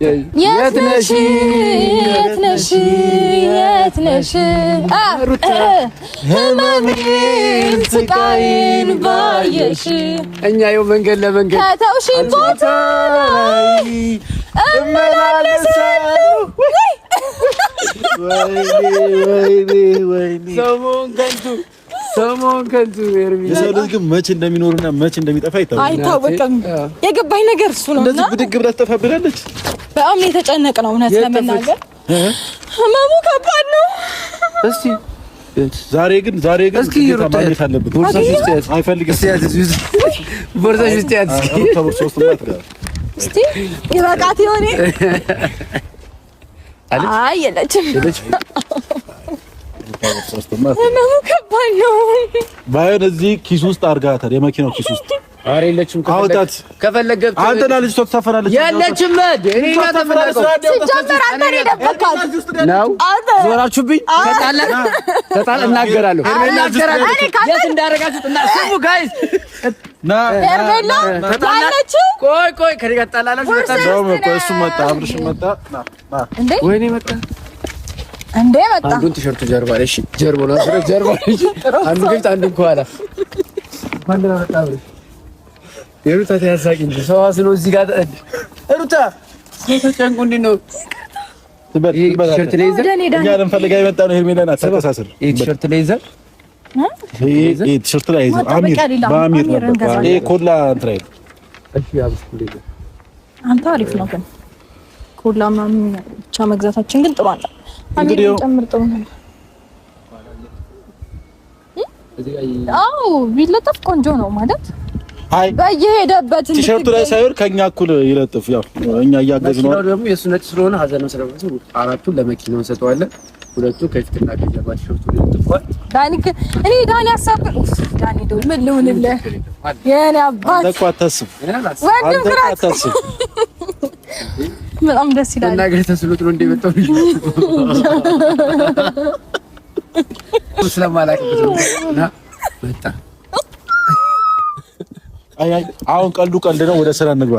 የትነሽ ሩታ ህመሜን ስቃይን ባየሽ እኛ ይኸው መንገድ ለመንገድ ከተውሽኝ ቦታ ላይ እመላለሳለሁ። ወይኔ ሰሞን ከንቱ ኤርሚ የሰው ልጅ ግን መቼ እንደሚኖርና መቼ እንደሚጠፋ አይታወቅም። የገባኝ ነገር እሱ ነው። እንደዚህ ብድግ ብላ ትጠፋብናለች። በጣም የተጨነቀ ነው እውነት ለመናገር ህመሙ ከባድ ነው። እስቲ ዛሬ ግን እስኪ ማግኘት አለብን። ቦርሳሽ ውስጥ ያዝ አይፈልግም። ቦርሳሽ ውስጥ ያዝ እስቲ ይበቃት ይሆን? አይ የለችም። ህመሙ ከባድ ነው። ባይሆን እዚህ ኪስ ውስጥ አድርጋታል። የመኪናው ኪስ ውስጥ ኧረ የለችም። ከፈለገ አንተና ልጅ ትሰፈራለች። የለችም። እኔ ጋር ተፈራርኩ ሲጀመር አንተ ደበካት ነው። ዞራችሁብኝ። ተጣላ እናገራለሁ። የት እንዳደረጋችሁት እና ስሙ ጋይስ ና ሄርሜላ ታለች። ቆይ ከኔ ጋር ተጣላላችሁ። እሱ መጣ፣ አብርሽ መጣ። ና እንዴ ወይኔ መጣ እንዴ መጣ። አንዱን ቲሸርቱ ጀርባ ላይ እሺ፣ ጀርባ ነው ጀርባ ላይ አንዱ ግብት አንዱ ከኋላ ባንደራ መጣ። አብርሽ የሩታ ተያሳቂ እንጂ ሰዋስ ነው እዚህ ጋር ሩታ ተጨንቁ እንዴ ነው ቲሸርት ላይ ይዘህ እኛ ለምፈልጋ የመጣ ነው። ሄርሜላ ናት። ተከሳሰር ቲሸርት ላይ ይዘህ ቲሸርት ላይ ይዘህ በአሚር ነበር። ይሄ ኮላ እንትራይ እሺ አብስ ኩሌ አንተ አሪፍ ነው ግን ኮላ ምናምን ብቻ መግዛታችን ግን ጥሩ አለ። አሚር ጨምር ጥሩ ነው። አዎ ቢለጠፍ ቆንጆ ነው ማለት አይ በየሄደበት ቲሸርቱ ላይ ሳይሆን ከኛ እኩል ይለጥፍ። ያው እኛ እያገዝን ነው። ደግሞ የሱ ነጭ ስለሆነ ሀዘን ነው ስለሆነ አራቱን ለመኪናው እንሰጠዋለን። ሁለቱ ከፊትና ከጀርባ ቲሸርቱ ይለጥፋል። እኔ ዳኒ ሀሳብ ዳኒ ደው ምን ልሁንልህ የኔ አባት አንተ አታስብ አንተ አታስብ። በጣም ደስ ይላል። እና ገርተ ስለጥሮ እንደመጣው ስለማላውቅበት እና መጣ። አይ አሁን ቀልዱ ቀልድ ነው። ወደ ስራ እንግባ።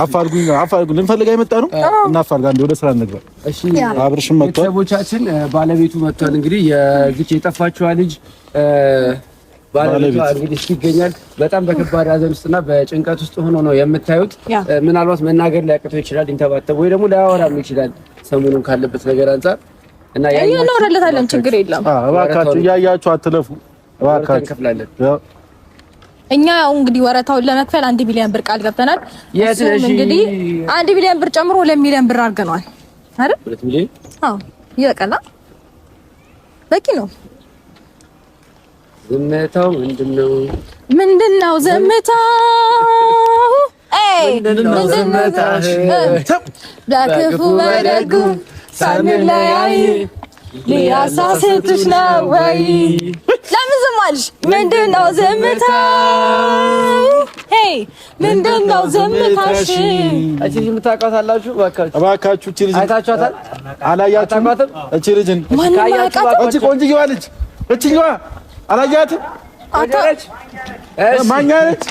አፋልጉኝ ልንፈልጋ የመጣ ነው እና አፋልጋ እንደ ወደ ስራ እንግባ። እሺ አብርሽም መጥቷል። ሰቦቻችን ባለቤቱ መጥቷል። እንግዲህ የግጭ የጠፋችዋ ልጅ ባለቤቱ እንግዲህ ይገኛል። በጣም በከባድ ሀዘን ውስጥና በጭንቀት ውስጥ ሆኖ ነው የምታዩት። ምናልባት መናገር ሊያቅተው ይችላል፣ ሊንተባተብ ወይ ደግሞ ሊያወራም ይችላል ሰሞኑን ካለበት ነገር አንፃር እና ያይኖርለታለን። ችግር የለም። እባካችሁ እያያችሁ አትለፉ። እባካችሁ እንከፍላለን። እኛ ያው እንግዲህ ወረታውን ለመክፈል 1 ሚሊዮን ብር ቃል ገብተናል። እንግዲህ 1 ሚሊዮን ብር ጨምሮ 2 ሚሊዮን ብር አድርገናል አይደል? 2 ሚሊዮን አዎ፣ ይበቃና በቂ ነው። ዝምታው ምንድነው ዝምታው? ምንድነው ዝምታሽ? በክፉ በደጉ ሳንለያይ ሊያሳስትሽ ነው ወይ? ለምን ዝም አልሽ? ምንድነው ዝምታው? ሄይ ምንድነው ዝምታሽ? እቺ ልጅ የምታውቃታላችሁ? እባካችሁ እቺ ልጅ አይታችኋታል? አላያችሁም? እቺ ልጅ እቺ ቆንጆዋ ልጅ እቺዋ አላያችሁም? አታች ማኛ ነች።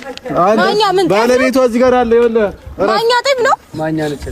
ማኛ ምን ባለቤቷ እዚህ ጋር አለ። ይኸውልህ ማኛ ጤም ነው። ማኛ ነች።